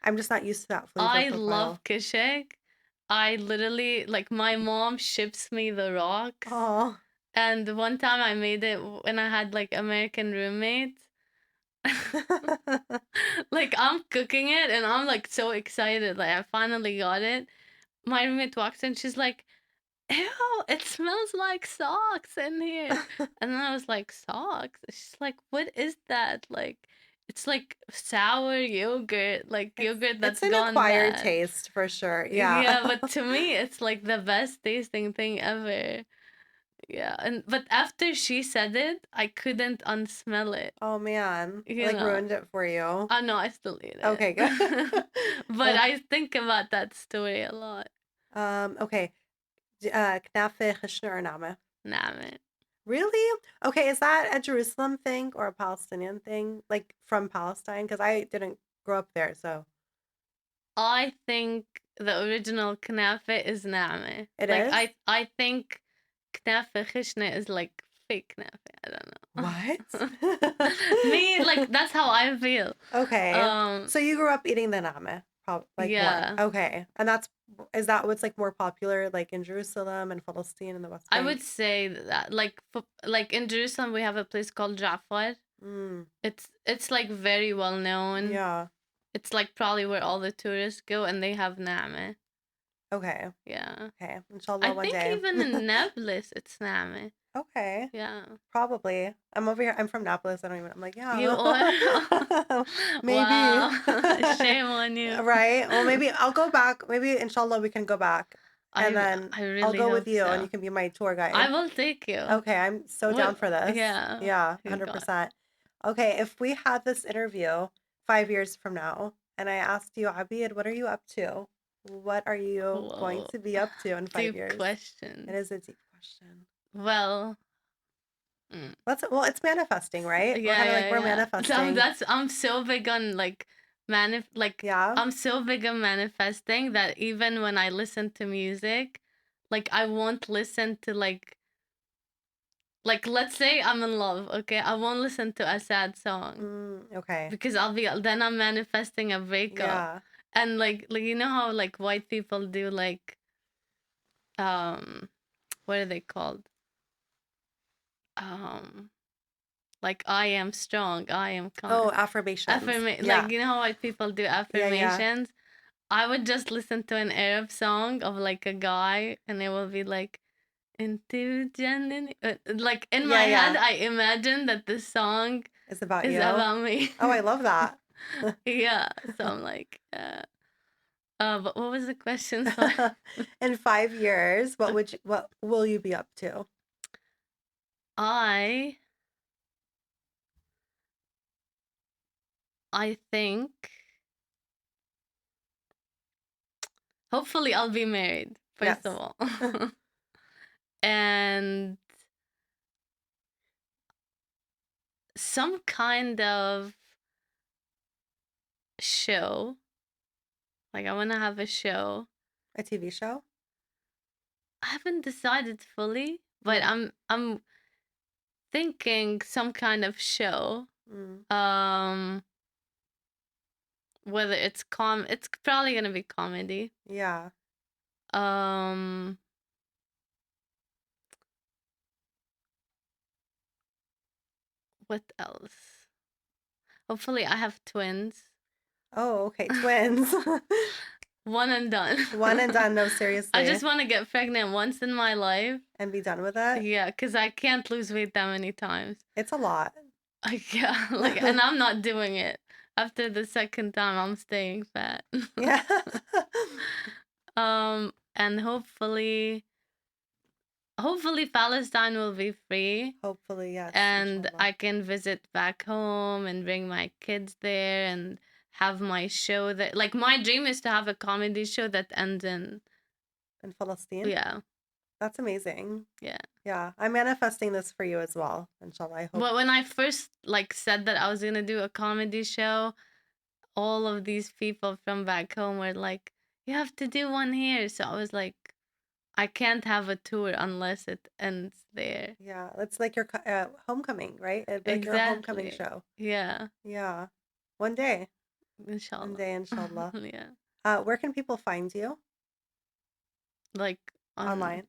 Speaker 4: I'm just not used to that flavor
Speaker 5: I
Speaker 4: profile.
Speaker 5: love kishek. I literally, like, my mom ships me the rocks.
Speaker 4: Oh.
Speaker 5: And one time I made it when I had like American roommates. Like, I'm cooking it and I'm like so excited. Like, I finally got it. My roommate walks in, she's like, ew, it smells like socks in here. And then I was like, socks? She's like, what is that? Like, it's like sour yogurt, like yogurt
Speaker 4: It's
Speaker 5: that's
Speaker 4: an
Speaker 5: gone
Speaker 4: acquired
Speaker 5: bad.
Speaker 4: taste for sure. Yeah.
Speaker 5: Yeah, but to me, it's like the best tasting thing ever. Yeah, and but after she said it, I couldn't unsmell it.
Speaker 4: Oh man.
Speaker 5: You
Speaker 4: Like
Speaker 5: know.
Speaker 4: ruined it for you.
Speaker 5: Oh no, I still eat it.
Speaker 4: Okay, good.
Speaker 5: But I think about that story a lot.
Speaker 4: Okay. Knafe khishna or nama?
Speaker 5: Nah, man.
Speaker 4: Really? Okay, is that a Jerusalem thing or a Palestinian thing? Like from Palestine? Because I didn't grow up there, so
Speaker 5: I think the original knafe is na'me.
Speaker 4: it
Speaker 5: Like,
Speaker 4: is?
Speaker 5: I think knafe khishne is like fake knafe. I don't know.
Speaker 4: What?
Speaker 5: Me, like, that's how I feel.
Speaker 4: Okay. So you grew up eating the name, like
Speaker 5: Yeah.
Speaker 4: more. Okay. And is that what's like more popular like in Jerusalem and Palestine and the West
Speaker 5: I
Speaker 4: Bank?
Speaker 5: would say that, like in Jerusalem, we have a place called Jafar.
Speaker 4: Mm,
Speaker 5: It's like very well known.
Speaker 4: yeah.
Speaker 5: It's like probably where all the tourists go, and they have name.
Speaker 4: Okay.
Speaker 5: Yeah.
Speaker 4: Okay.
Speaker 5: I
Speaker 4: Inshallah one
Speaker 5: think
Speaker 4: day.
Speaker 5: even in Nablus, it's name.
Speaker 4: Okay.
Speaker 5: Yeah.
Speaker 4: Probably. I'm over here. I'm from Naples. I'm like, yeah.
Speaker 5: You are?
Speaker 4: Maybe.
Speaker 5: Wow. Shame on you.
Speaker 4: Right? Well, maybe I'll go back. Maybe inshallah we can go back. And then
Speaker 5: I
Speaker 4: I'll
Speaker 5: really
Speaker 4: go with
Speaker 5: hope
Speaker 4: you and
Speaker 5: so.
Speaker 4: you can be my tour guide.
Speaker 5: I will take you.
Speaker 4: Okay, I'm so down for this.
Speaker 5: Yeah.
Speaker 4: Yeah,
Speaker 5: You got
Speaker 4: 100%. Okay, if we had this interview 5 years from now and I asked you, Abid, what are you up to? What are you going
Speaker 5: Whoa.
Speaker 4: to be up to in 5
Speaker 5: Deep
Speaker 4: years?
Speaker 5: question.
Speaker 4: It is a deep question.
Speaker 5: Well,
Speaker 4: Well, it's manifesting, right?
Speaker 5: yeah, yeah,
Speaker 4: We're
Speaker 5: yeah.
Speaker 4: manifesting.
Speaker 5: I'm so big on like
Speaker 4: Yeah.
Speaker 5: I'm so big on manifesting that even when I listen to music, like I won't listen to like let's say I'm in love, okay? I won't listen to a sad song
Speaker 4: Okay.
Speaker 5: because then I'm manifesting a breakup.
Speaker 4: Yeah.
Speaker 5: And like you know how like white people do like what are they called? Like I am strong, I am
Speaker 4: Oh,
Speaker 5: kind.
Speaker 4: affirmations.
Speaker 5: Like you know how white people do
Speaker 4: Yeah.
Speaker 5: affirmations? I would just listen to an Arab song of like a guy and it will be like into Jannah. Like in my head I imagine that the song
Speaker 4: It's about
Speaker 5: is
Speaker 4: you.
Speaker 5: about me.
Speaker 4: Oh, I love that.
Speaker 5: Yeah. So I'm like but what was the question? Sorry.
Speaker 4: In 5 years, what will you be up to?
Speaker 5: I think hopefully I'll be married, first
Speaker 4: Yes.
Speaker 5: of all. And some kind of show. Like I want to have a show.
Speaker 4: A TV show?
Speaker 5: I haven't decided fully, but I'm thinking some kind of show. Um Whether it's it's probably going to be comedy.
Speaker 4: Yeah.
Speaker 5: Um what else? Hopefully I have twins.
Speaker 4: Oh, okay. Twins.
Speaker 5: One and done.
Speaker 4: One and done. No, seriously.
Speaker 5: I just want to get pregnant once in my life.
Speaker 4: And be done with it?
Speaker 5: Yeah, because I can't lose weight that many times.
Speaker 4: It's a lot.
Speaker 5: Yeah, like, and I'm not doing it. After the second time, I'm staying fat.
Speaker 4: Yeah.
Speaker 5: And hopefully Palestine will be free.
Speaker 4: Hopefully, yes.
Speaker 5: And
Speaker 4: inshallah.
Speaker 5: I can visit back home and bring my kids there and have my show that, like, my dream is to have a comedy show that ends in
Speaker 4: Palestine?
Speaker 5: Yeah.
Speaker 4: That's amazing.
Speaker 5: Yeah.
Speaker 4: Yeah. I'm manifesting this for you as well. Inshallah. I hope.
Speaker 5: But when I first like said that I was gonna do a comedy show, all of these people from back home were like, "You have to do one here." So I was like, I can't have a tour unless it ends there.
Speaker 4: Yeah. It's like your homecoming, right? It'd be like your homecoming
Speaker 5: Exactly.
Speaker 4: show.
Speaker 5: Yeah.
Speaker 4: Yeah. One day.
Speaker 5: Inshallah.
Speaker 4: One day, inshallah.
Speaker 5: Yeah.
Speaker 4: Where can people find you?
Speaker 5: Like
Speaker 4: Online.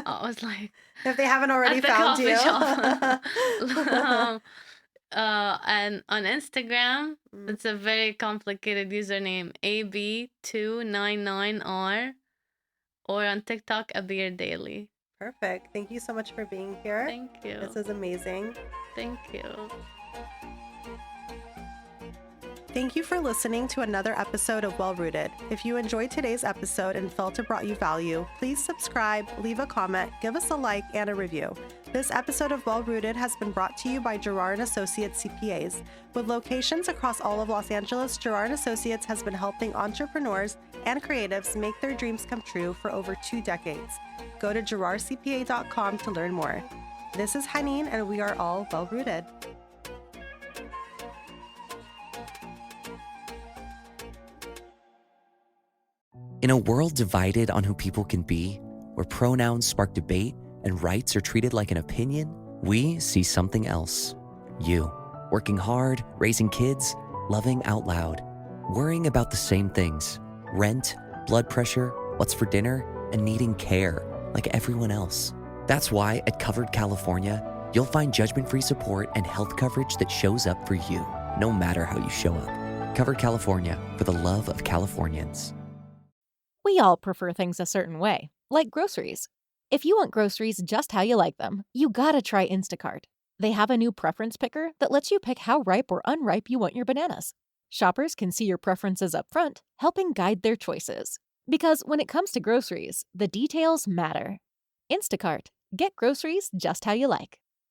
Speaker 5: I was like,
Speaker 4: If they haven't already
Speaker 5: at the
Speaker 4: found
Speaker 5: coffee
Speaker 4: you.
Speaker 5: shop. And on Instagram, it's a very complicated username, AB299R, or on TikTok, Abeer Daily.
Speaker 4: Perfect. Thank you so much for being here.
Speaker 5: Thank you.
Speaker 4: This is amazing.
Speaker 5: Thank you.
Speaker 4: Thank you for listening to another episode of Well Rooted. If you enjoyed today's episode and felt it brought you value, please subscribe, leave a comment, give us a like, and a review. This episode of Well Rooted has been brought to you by Girard & Associates CPAs. With locations across all of Los Angeles, Girard & Associates has been helping entrepreneurs and creatives make their dreams come true for over 2 decades. Go to girardcpa.com to learn more. This is Haneen, and we are all Well Rooted.
Speaker 6: In a world divided on who people can be, where pronouns spark debate and rights are treated like an opinion, we see something else. You, working hard, raising kids, loving out loud, worrying about the same things: rent, blood pressure, what's for dinner, and needing care like everyone else. That's why at Covered California, you'll find judgment-free support and health coverage that shows up for you, no matter how you show up. Covered California, for the love of Californians.
Speaker 7: We all prefer things a certain way, like groceries. If you want groceries just how you like them, you gotta try Instacart. They have a new preference picker that lets you pick how ripe or unripe you want your bananas. Shoppers can see your preferences up front, helping guide their choices. Because when it comes to groceries, the details matter. Instacart. Get groceries just how you like.